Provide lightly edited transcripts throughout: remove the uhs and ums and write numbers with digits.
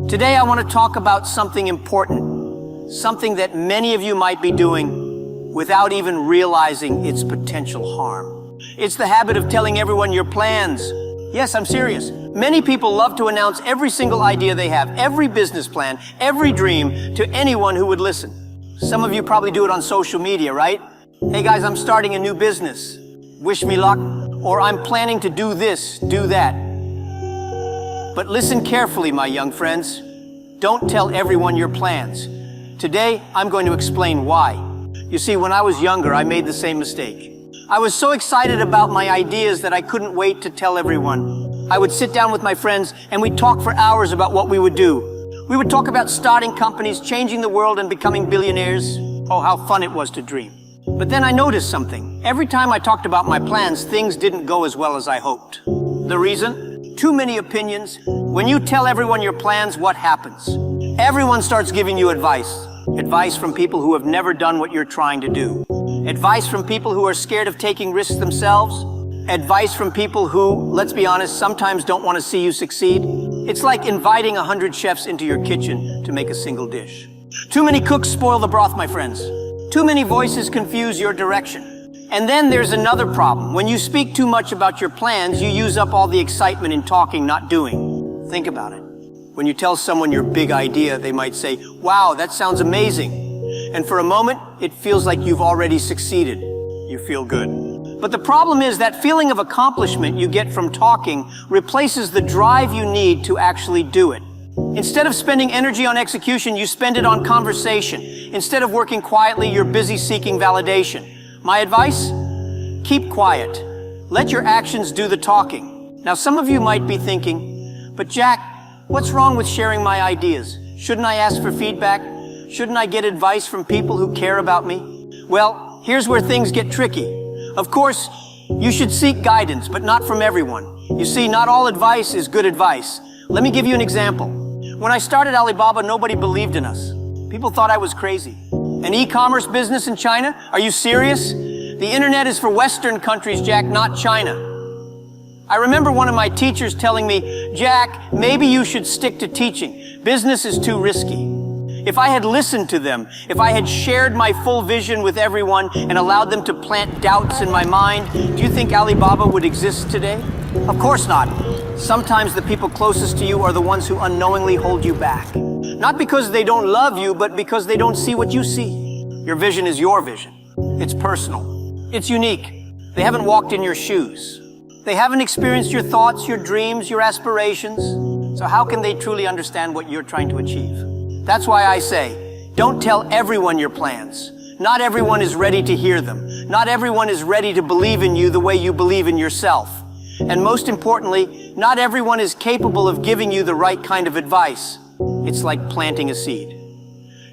Today I want to talk about something important, something that many of you might be doing without even realizing its potential harm. It's the habit of telling everyone your plans. Yes, I'm serious. Many people love to announce every single idea they have, every business plan, every dream to anyone who would listen. Some of you probably do it on social media, right? Hey guys, I'm starting a new business. Wish me luck. Or I'm planning to do this, do that. But listen carefully, my young friends. Don't tell everyone your plans. Today, I'm going to explain why. You see, when I was younger, I made the same mistake. I was so excited about my ideas that I couldn't wait to tell everyone. I would sit down with my friends and we'd talk for hours about what we would do. We would talk about starting companies, changing the world, and becoming billionaires. Oh, how fun it was to dream. But then I noticed something. Every time I talked about my plans, things didn't go as well as I hoped. The reason? Too many opinions. When you tell everyone your plans, what happens? Everyone starts giving you advice. Advice from people who have never done what you're trying to do. Advice from people who are scared of taking risks themselves. Advice from people who, let's be honest, sometimes don't want to see you succeed. It's like inviting 100 chefs into your kitchen to make a single dish. Too many cooks spoil the broth, my friends. Too many voices confuse your direction. And then there's another problem. When you speak too much about your plans, you use up all the excitement in talking, not doing. Think about it. When you tell someone your big idea, they might say, "Wow, that sounds amazing." And for a moment, it feels like you've already succeeded. You feel good. But the problem is that feeling of accomplishment you get from talking replaces the drive you need to actually do it. Instead of spending energy on execution, you spend it on conversation. Instead of working quietly, you're busy seeking validation. My advice? Keep quiet. Let your actions do the talking. Now, some of you might be thinking, "But Jack, what's wrong with sharing my ideas? Shouldn't I ask for feedback? Shouldn't I get advice from people who care about me?" Well, here's where things get tricky. Of course, you should seek guidance, but not from everyone. You see, not all advice is good advice. Let me give you an example. When I started Alibaba, nobody believed in us. People thought I was crazy. An e-commerce business in China? Are you serious? The internet is for Western countries, Jack, not China. I remember one of my teachers telling me, "Jack, maybe you should stick to teaching. Business is too risky." If I had listened to them, if I had shared my full vision with everyone and allowed them to plant doubts in my mind, do you think Alibaba would exist today? Of course not. Sometimes the people closest to you are the ones who unknowingly hold you back. Not because they don't love you, but because they don't see what you see. Your vision is your vision. It's personal. It's unique. They haven't walked in your shoes. They haven't experienced your thoughts, your dreams, your aspirations. So how can they truly understand what you're trying to achieve? That's why I say, don't tell everyone your plans. Not everyone is ready to hear them. Not everyone is ready to believe in you the way you believe in yourself. And most importantly, not everyone is capable of giving you the right kind of advice. It's like planting a seed.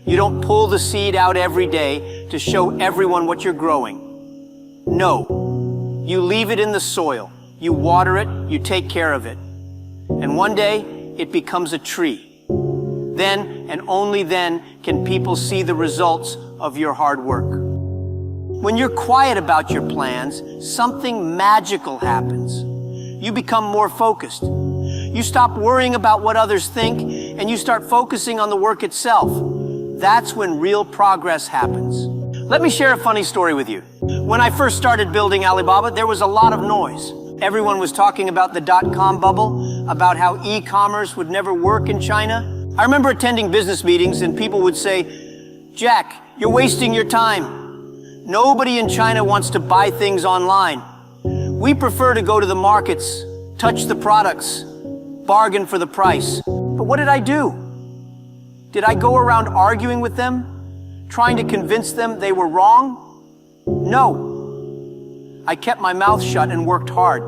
You don't pull the seed out every day to show everyone what you're growing. No. You leave it in the soil. You water it, you take care of it. And one day, it becomes a tree. Then, and only then, can people see the results of your hard work. When you're quiet about your plans, something magical happens. You become more focused. You stop worrying about what others think, and you start focusing on the work itself. That's when real progress happens. Let me share a funny story with you. When I first started building Alibaba, there was a lot of noise. Everyone was talking about the dot-com bubble, about how e-commerce would never work in China. I remember attending business meetings and people would say, "Jack, you're wasting your time. Nobody in China wants to buy things online. We prefer to go to the markets, touch the products, bargain for the price." But what did I do? Did I go around arguing with them, trying to convince them they were wrong? No. I kept my mouth shut and worked hard.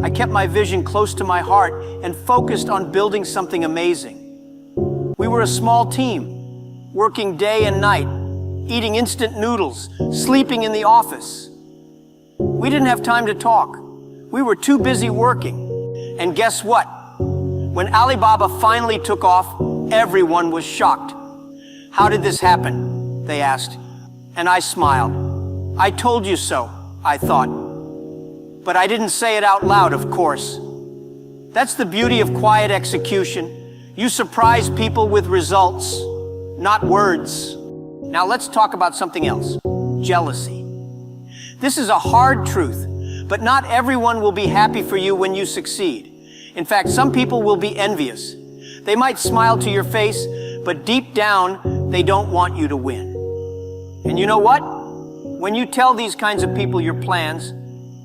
I kept my vision close to my heart and focused on building something amazing. We were a small team, working day and night, eating instant noodles, sleeping in the office. We didn't have time to talk. We were too busy working. And guess what? When Alibaba finally took off, everyone was shocked. "How did this happen?" they asked. And I smiled. "I told you so," I thought. But I didn't say it out loud, of course. That's the beauty of quiet execution. You surprise people with results, not words. Now let's talk about something else, jealousy. This is a hard truth, but not everyone will be happy for you when you succeed. In fact, some people will be envious. They might smile to your face, but deep down, they don't want you to win. And you know what? When you tell these kinds of people your plans,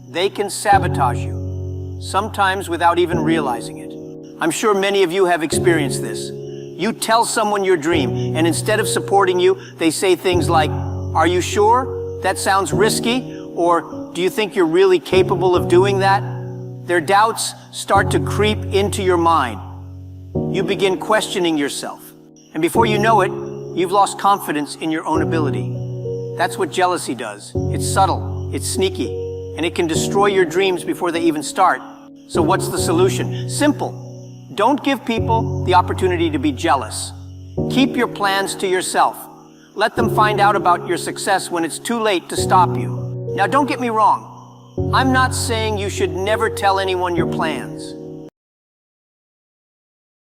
they can sabotage you, sometimes without even realizing it. I'm sure many of you have experienced this. You tell someone your dream, and instead of supporting you, they say things like, "Are you sure? That sounds risky," or "Do you think you're really capable of doing that?" Their doubts start to creep into your mind. You begin questioning yourself. And before you know it, you've lost confidence in your own ability. That's what jealousy does. It's subtle, it's sneaky, and it can destroy your dreams before they even start. So what's the solution? Simple. Don't give people the opportunity to be jealous. Keep your plans to yourself. Let them find out about your success when it's too late to stop you. Now, don't get me wrong. I'm not saying you should never tell anyone your plans.